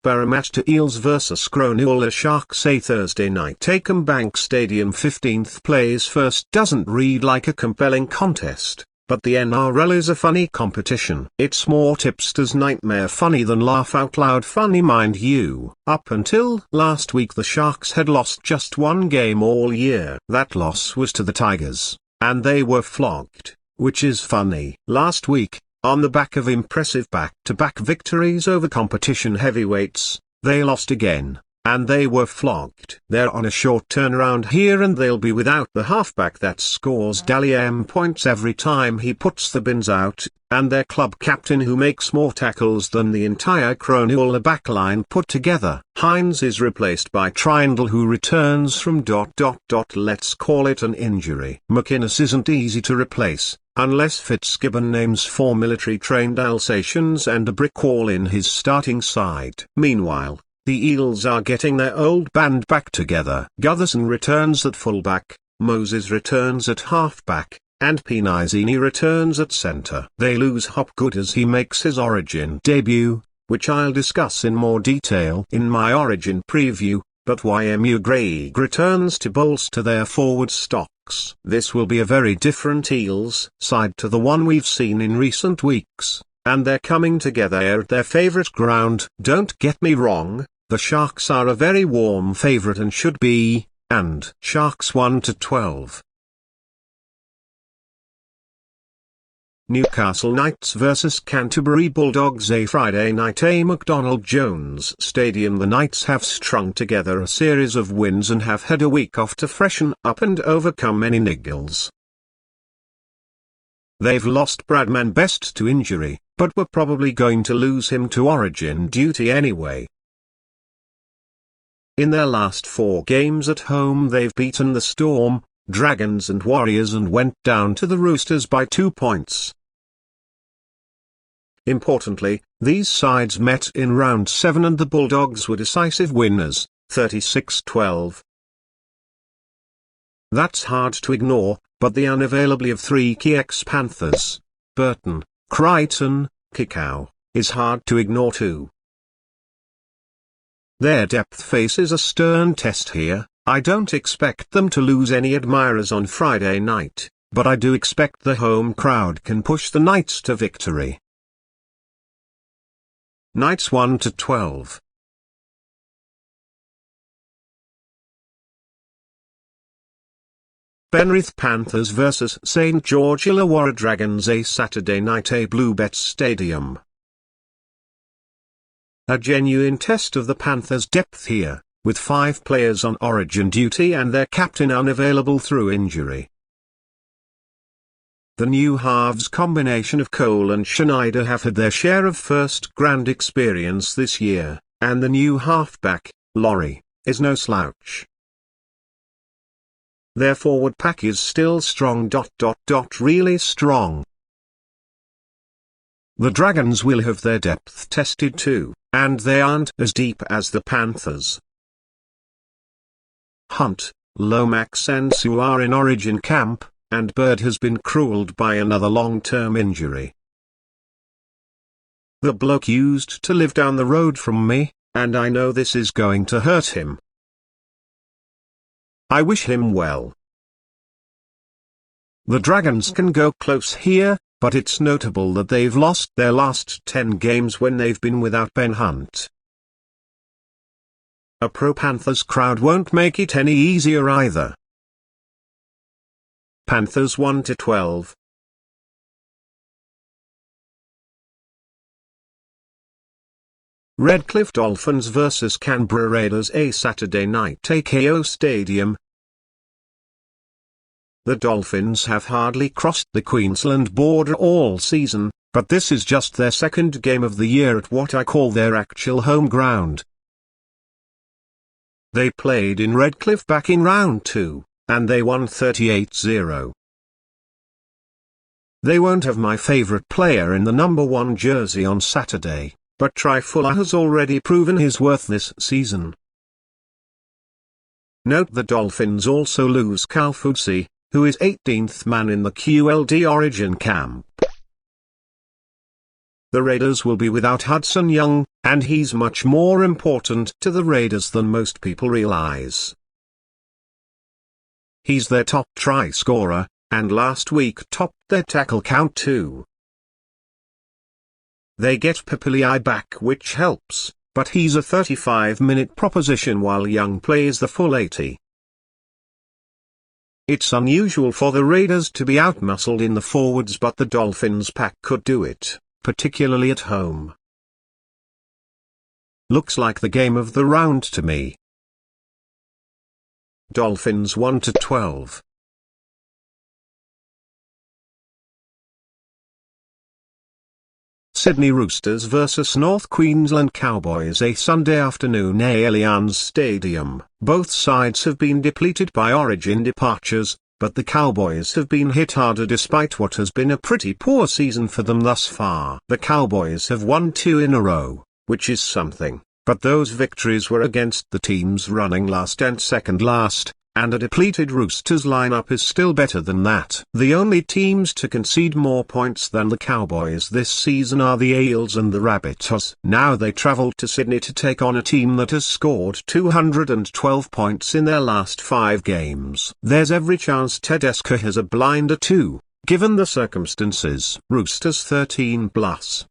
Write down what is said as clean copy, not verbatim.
Parramatta Eels vs Cronulla Sharks a Thursday night ACOMBank Stadium 15th plays first doesn't read like a compelling contest, but the NRL is a funny competition. It's more tipster's nightmare funny than laugh out loud funny, mind you. Up until last week the Sharks had lost just one game all year. That loss was to the Tigers, and they were flogged, which is funny. Last week, on the back of impressive back-to-back victories over competition heavyweights, they lost again, and they were flogged. They're on a short turnaround here and they'll be without the halfback that scores Dally M points every time he puts the bins out, and their club captain who makes more tackles than the entire Cronulla backline put together. Hines is replaced by Trindle who returns from ... let's call it an injury. McInnes isn't easy to replace, unless Fitzgibbon names 4 military-trained Alsatians and a brick wall in his starting side. Meanwhile, the Eels are getting their old band back together. Gutherson returns at fullback, Moses returns at halfback, and Pinazzini returns at centre. They lose Hopgood as he makes his Origin debut, which I'll discuss in more detail in my Origin preview, but YMU Greig returns to bolster their forward stocks. This will be a very different Eels side to the one we've seen in recent weeks, and they're coming together at their favourite ground. Don't get me wrong, the Sharks are a very warm favourite and should be, and Sharks 1-12. Newcastle Knights vs Canterbury Bulldogs a Friday night at McDonald Jones Stadium. The Knights have strung together a series of wins and have had a week off to freshen up and overcome any niggles. They've lost Bradman Best to injury, but were probably going to lose him to Origin duty anyway. In their last 4 games at home they've beaten the Storm, Dragons and Warriors and went down to the Roosters by 2 points. Importantly, these sides met in round 7 and the Bulldogs were decisive winners, 36-12. That's hard to ignore, but the unavailability of 3 key ex-Panthers, Burton, Crichton, Kikau, is hard to ignore too. Their depth faces a stern test here. I don't expect them to lose any admirers on Friday night, but I do expect the home crowd can push the Knights to victory. Knights 1-12. Penrith Panthers vs St George Illawarra Dragons a Saturday night at Bluebet Stadium. A genuine test of the Panthers' depth here, with 5 players on Origin duty and their captain unavailable through injury. The new halves combination of Cole and Schneider have had their share of first grade experience this year, and the new halfback, Laurie, is no slouch. Their forward pack is still strong. Really strong. The Dragons will have their depth tested too, and they aren't as deep as the Panthers. Hunt, Lomax and Sue are in Origin camp, and Bird has been crippled by another long-term injury. The bloke used to live down the road from me, and I know this is going to hurt him. I wish him well. The Dragons can go close here, but it's notable that they've lost their last 10 games when they've been without Ben Hunt. A pro-Panthers crowd won't make it any easier either. Panthers 1-12. Redcliffe Dolphins vs Canberra Raiders a Saturday night at KO Stadium. The Dolphins have hardly crossed the Queensland border all season, but this is just their 2nd game of the year at what I call their actual home ground. They played in Redcliffe back in round 2, and they won 38-0. They won't have my favourite player in the number 1 jersey on Saturday, but Trifula has already proven his worth this season. Note the Dolphins also lose Kaufusi, who is 18th man in the QLD Origin camp. The Raiders will be without Hudson Young, and he's much more important to the Raiders than most people realize. He's their top try scorer, and last week topped their tackle count too. They get Papali'i back, which helps, but he's a 35-minute proposition while Young plays the full 80. It's unusual for the Raiders to be outmuscled in the forwards, but the Dolphins pack could do it, particularly at home. Looks like the game of the round to me. Dolphins 1-12. Sydney Roosters vs North Queensland Cowboys, a Sunday afternoon at Allianz Stadium. Both sides have been depleted by Origin departures, but the Cowboys have been hit harder despite what has been a pretty poor season for them thus far. The Cowboys have won 2 in a row, which is something, but those victories were against the teams running last and second last, and a depleted Roosters lineup is still better than that. The only teams to concede more points than the Cowboys this season are the Eels and the Rabbitohs. Now they travel to Sydney to take on a team that has scored 212 points in their last 5 games. There's every chance Tedesco has a blinder too, given the circumstances. Roosters 13+.